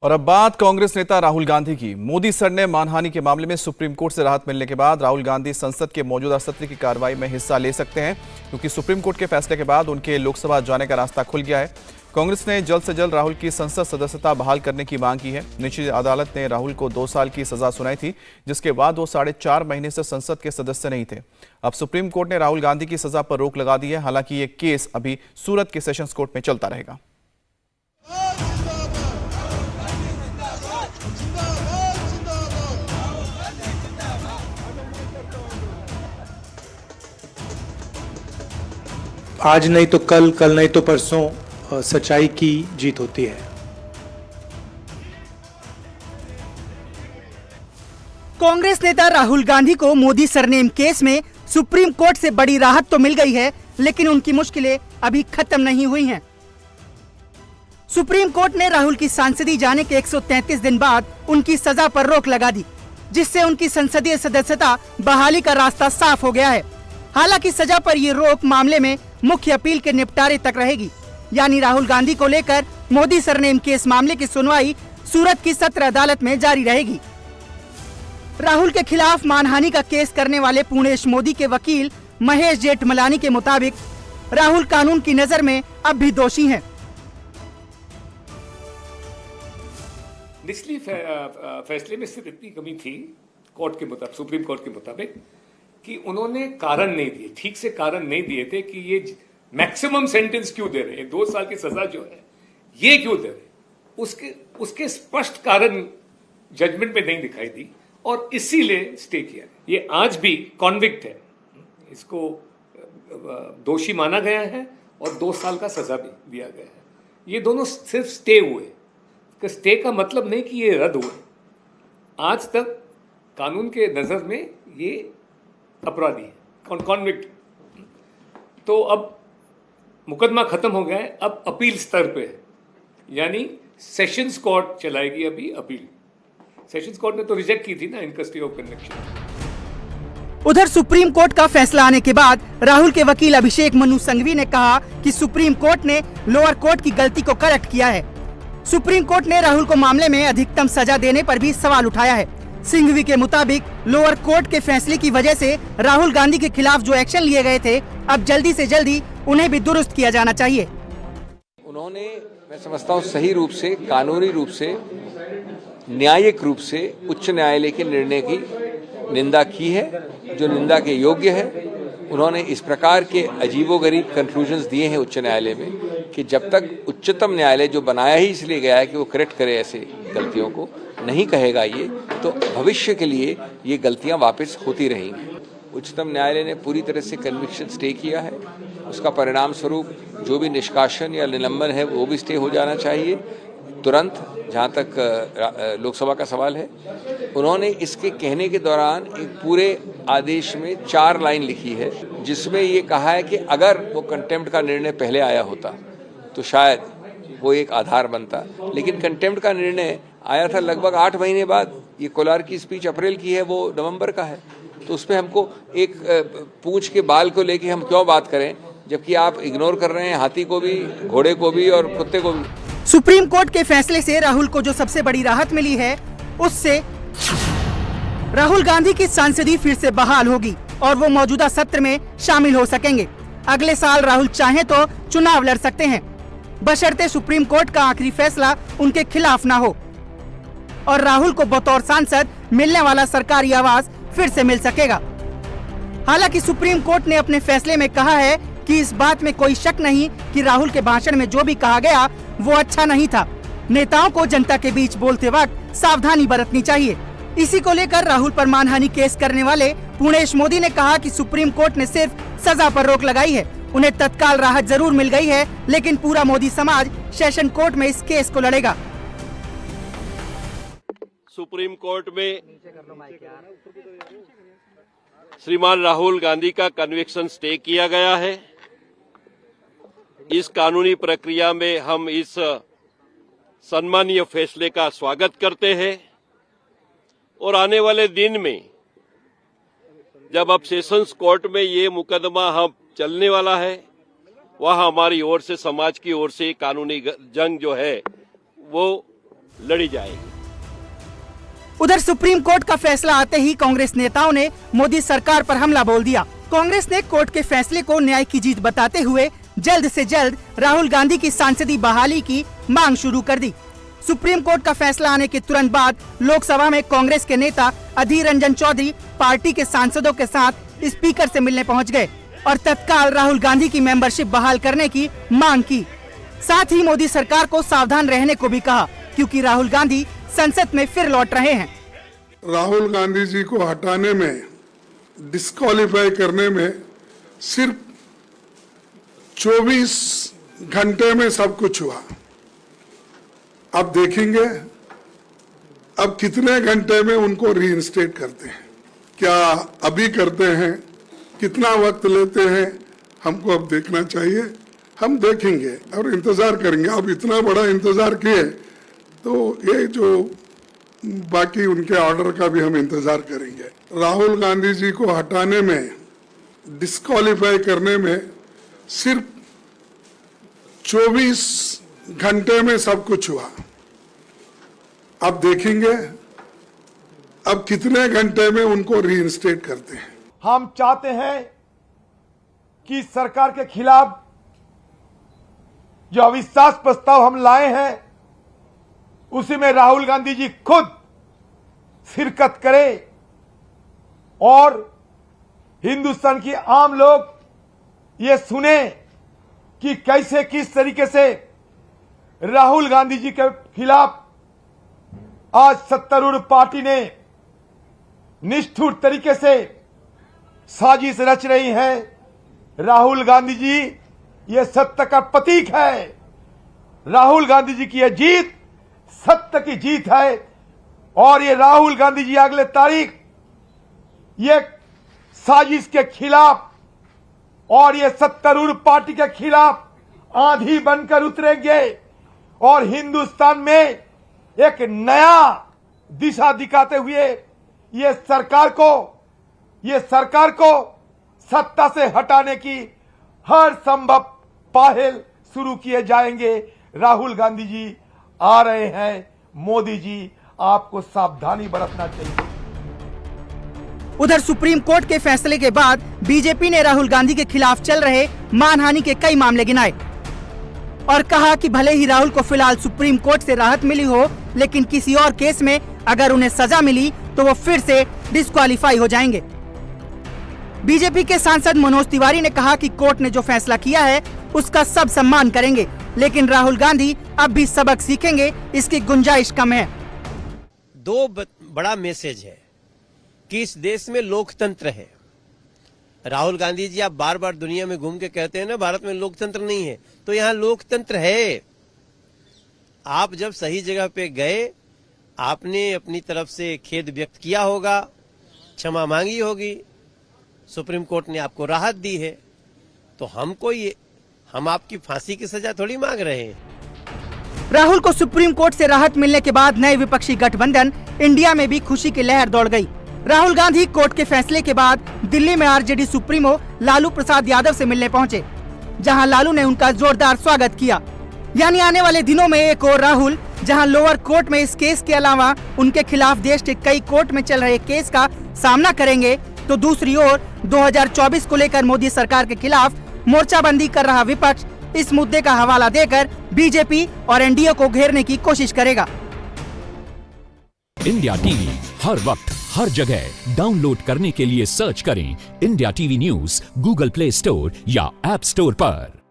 और अब बात कांग्रेस नेता राहुल गांधी की। मोदी सर ने मानहानि के मामले में सुप्रीम कोर्ट से राहत मिलने के बाद राहुल गांधी संसद के मौजूदा सत्र की कार्रवाई में हिस्सा ले सकते हैं, क्योंकि सुप्रीम कोर्ट के फैसले के बाद उनके लोकसभा जाने का रास्ता खुल गया है। कांग्रेस ने जल्द से जल्द राहुल की संसद सदस्यता बहाल करने की मांग की है। निचली अदालत ने राहुल को 2 साल की सजा सुनाई थी, जिसके बाद वो 4.5 महीने से संसद के सदस्य नहीं थे। अब सुप्रीम कोर्ट ने राहुल गांधी की सजा पर रोक लगा दी है। हालांकि ये केस अभी सूरत के सेशंस कोर्ट में चलता रहेगा। आज नहीं तो कल, कल नहीं तो परसों सच्चाई की जीत होती है। कांग्रेस नेता राहुल गांधी को मोदी सरनेम केस में सुप्रीम कोर्ट से बड़ी राहत तो मिल गई है, लेकिन उनकी मुश्किलें अभी खत्म नहीं हुई हैं। सुप्रीम कोर्ट ने राहुल की सांसदी जाने के 133 दिन बाद उनकी सजा पर रोक लगा दी, जिससे उनकी संसदीय सदस्यता बहाली का रास्ता साफ हो गया है। हालांकि सजा पर ये रोक मामले में मुख्य अपील के निपटारे तक रहेगी, यानी राहुल गांधी को लेकर मोदी सरनेम केस मामले की सुनवाई सूरत की सत्र अदालत में जारी रहेगी। राहुल के खिलाफ मानहानि का केस करने वाले पुणेश मोदी के वकील महेश जेठमलानी के मुताबिक राहुल कानून की नजर में अब भी दोषी हैं। निचली फैसले में सिर्फ इतनी कमी थी कोर्ट के मुताबिक, सुप्रीम कोर्ट के मुताबिक, कि उन्होंने कारण नहीं दिए, ठीक से कारण नहीं दिए थे कि ये मैक्सिमम सेंटेंस क्यों दे रहे हैं, 2 साल की सजा जो है ये क्यों दे रहे, उसके स्पष्ट कारण जजमेंट में नहीं दिखाई दी और इसीलिए स्टे किया। ये आज भी कॉन्विक्ट है, इसको दोषी माना गया है और 2 साल का सजा भी दिया गया है। ये दोनों सिर्फ स्टे हुए। स्टे का मतलब नहीं कि ये रद्द हुए। आज तक कानून के नजर में ये अपराधी है, कॉन्विक्ट। तो अब मुकदमा खत्म हो गया है, अब अपील स्तर पे है, यानी सेशंस कोर्ट चलाएगी अभी अपील। सेशंस कोर्ट ने तो रिजेक्ट की थी ना इन कस्टडी ऑफ कन्विक्शन। उधर सुप्रीम कोर्ट का फैसला आने के बाद राहुल के वकील अभिषेक मनु संघवी ने कहा कि सुप्रीम कोर्ट ने लोअर कोर्ट की गलती को करेक्ट किया है। सुप्रीम कोर्ट ने राहुल को मामले में अधिकतम सजा देने पर भी सवाल उठाया है। सिंघवी के मुताबिक लोअर कोर्ट के फैसले की वजह से राहुल गांधी के खिलाफ जो एक्शन लिए गए थे, अब जल्दी से जल्दी उन्हें भी दुरुस्त किया जाना चाहिए। उन्होंने, मैं समझता हूँ, सही रूप से, कानूनी रूप से, न्यायिक रूप से उच्च न्यायालय के निर्णय की निंदा की है, जो निंदा के योग्य है। उन्होंने इस प्रकार के अजीबोगरीब कंक्लूजन्स दिए हैं उच्च न्यायालय में कि जब तक उच्चतम न्यायालय, जो बनाया ही इसलिए गया है कि वो करेक्ट करे ऐसे गलतियों को, नहीं कहेगा ये, तो भविष्य के लिए ये गलतियां वापस होती रहेंगी। उच्चतम न्यायालय ने पूरी तरह से कन्विक्शन स्टे किया है। उसका परिणाम स्वरूप जो भी निष्कासन या निलंबन है वो भी स्टे हो जाना चाहिए तुरंत, जहां तक लोकसभा का सवाल है। उन्होंने इसके कहने के दौरान एक पूरे आदेश में 4 लाइन लिखी है, जिसमें ये कहा है कि अगर वो कंटेम्प्ट का निर्णय पहले आया होता तो शायद वो एक आधार बनता, लेकिन कंटेम्प्ट का निर्णय आया था लगभग 8 महीने बाद। ये कोलार की स्पीच अप्रैल की है, वो नवंबर का है। तो उसमें हमको एक पूंछ के बाल को लेके हम क्यों बात करें, जबकि आप इग्नोर कर रहे हैं हाथी को भी, घोड़े को भी और कुत्ते को भी। सुप्रीम कोर्ट के फैसले से राहुल को जो सबसे बड़ी राहत मिली है, उससे राहुल गांधी की सांसदी फिर से बहाल होगी और वो मौजूदा सत्र में शामिल हो सकेंगे। अगले साल राहुल चाहें तो चुनाव लड़ सकते हैं, बशर्ते सुप्रीम कोर्ट का आखिरी फैसला उनके खिलाफ ना हो और राहुल को बतौर सांसद मिलने वाला सरकारी आवास फिर से मिल सकेगा। हालांकि सुप्रीम कोर्ट ने अपने फैसले में कहा है कि इस बात में कोई शक नहीं कि राहुल के भाषण में जो भी कहा गया वो अच्छा नहीं था। नेताओं को जनता के बीच बोलते वक्त सावधानी बरतनी चाहिए। इसी को लेकर राहुल पर मानहानि केस करने वाले पुणेश मोदी ने कहा कि सुप्रीम कोर्ट ने सिर्फ सजा पर रोक लगाई है, उन्हें तत्काल राहत जरूर मिल गई है, लेकिन पूरा मोदी समाज सेशन कोर्ट में इस केस को लड़ेगा। सुप्रीम कोर्ट में श्रीमान राहुल गांधी का कन्विक्शन स्टे किया गया है। इस कानूनी प्रक्रिया में हम इस सम्मानीय फैसले का स्वागत करते हैं और आने वाले दिन में जब अब सेशंस कोर्ट में ये मुकदमा हम चलने वाला है, वह हमारी ओर से, समाज की ओर से कानूनी जंग जो है वो लड़ी जाएगी। उधर सुप्रीम कोर्ट का फैसला आते ही कांग्रेस नेताओं ने मोदी सरकार पर हमला बोल दिया। कांग्रेस ने कोर्ट के फैसले को न्याय की जीत बताते हुए जल्द से जल्द राहुल गांधी की सांसदी बहाली की मांग शुरू कर दी। सुप्रीम कोर्ट का फैसला आने के तुरंत बाद लोकसभा में कांग्रेस के नेता अधीर रंजन चौधरी पार्टी के सांसदों के साथ स्पीकर से मिलने पहुंच गए और तत्काल राहुल गांधी की मेंबरशिप बहाल करने की मांग की। साथ ही मोदी सरकार को सावधान रहने को भी कहा, क्योंकि राहुल गांधी संसद में फिर लौट रहे हैं। राहुल गांधी जी को हटाने में, डिस्क्वालीफाई करने में सिर्फ 24 घंटे में सब कुछ हुआ। अब देखेंगे अब कितने घंटे में उनको रीइंस्टेट करते हैं, क्या अभी करते हैं, कितना वक्त लेते हैं, हमको अब देखना चाहिए। हम देखेंगे और इंतजार करेंगे। अब इतना बड़ा इंतजार किए तो ये जो बाकी उनके ऑर्डर का भी हम इंतजार करेंगे। राहुल गांधी जी को हटाने में, डिस्क्वालीफाई करने में सिर्फ 24 घंटे में सब कुछ हुआ। अब देखेंगे अब कितने घंटे में उनको रीइंस्टेट करते हैं। हम चाहते हैं कि सरकार के खिलाफ जो अविश्वास प्रस्ताव हम लाए हैं उसी में राहुल गांधी जी खुद शिरकत करें और हिंदुस्तान की आम लोग ये सुने कि कैसे किस तरीके से राहुल गांधी जी के खिलाफ आज सत्तारूढ़ पार्टी ने निष्ठुर तरीके से साजिश रच रही है। राहुल गांधी जी ये सत्य का प्रतीक है। राहुल गांधी जी की यह जीत सत्य की जीत है और ये राहुल गांधी जी अगले तारीख ये साजिश के खिलाफ और ये सत्तारूढ़ पार्टी के खिलाफ आंधी बनकर उतरेंगे और हिंदुस्तान में एक नया दिशा दिखाते हुए ये सरकार को सत्ता से हटाने की हर संभव पहल शुरू किए जाएंगे। राहुल गांधी जी आ रहे हैं। मोदी जी आपको सावधानी बरतना चाहिए। उधर सुप्रीम कोर्ट के फैसले के बाद बीजेपी ने राहुल गांधी के खिलाफ चल रहे मानहानि के कई मामले गिनाए और कहा कि भले ही राहुल को फिलहाल सुप्रीम कोर्ट से राहत मिली हो, लेकिन किसी और केस में अगर उन्हें सजा मिली तो वो फिर से डिस्क्वालीफाई हो जाएंगे। बीजेपी के सांसद मनोज तिवारी ने कहा कि कोर्ट ने जो फैसला किया है उसका सब सम्मान करेंगे, लेकिन राहुल गांधी अब भी सबक सीखेंगे, इसकी गुंजाइश कम है। दो बड़ा मैसेज है कि इस देश में लोकतंत्र है। राहुल गांधी जी आप बार बार दुनिया में घूम के कहते हैं ना भारत में लोकतंत्र नहीं है, तो यहाँ लोकतंत्र है। आप जब सही जगह पे गए, आपने अपनी तरफ से खेद व्यक्त किया होगा, क्षमा मांगी होगी, सुप्रीम कोर्ट ने आपको राहत दी है, तो हम आपकी फांसी की सजा थोड़ी मांग रहे हैं। राहुल को सुप्रीम कोर्ट से राहत मिलने के बाद नए विपक्षी गठबंधन इंडिया में भी खुशी की लहर दौड़ गई। राहुल गांधी कोर्ट के फैसले के बाद दिल्ली में आरजेडी सुप्रीमो लालू प्रसाद यादव से मिलने पहुंचे, जहां लालू ने उनका जोरदार स्वागत किया। यानी आने वाले दिनों में एक और राहुल जहां लोअर कोर्ट में इस केस के अलावा उनके खिलाफ देश के कई कोर्ट में चल रहे केस का सामना करेंगे, तो दूसरी ओर 2024 को लेकर मोदी सरकार के खिलाफ मोर्चाबंदी कर रहा विपक्ष इस मुद्दे का हवाला देकर बीजेपी और एनडीए को घेरने की कोशिश करेगा। इंडिया टीवी हर वक्त हर जगह डाउनलोड करने के लिए सर्च करें India TV news Google play store या ऐप स्टोर पर।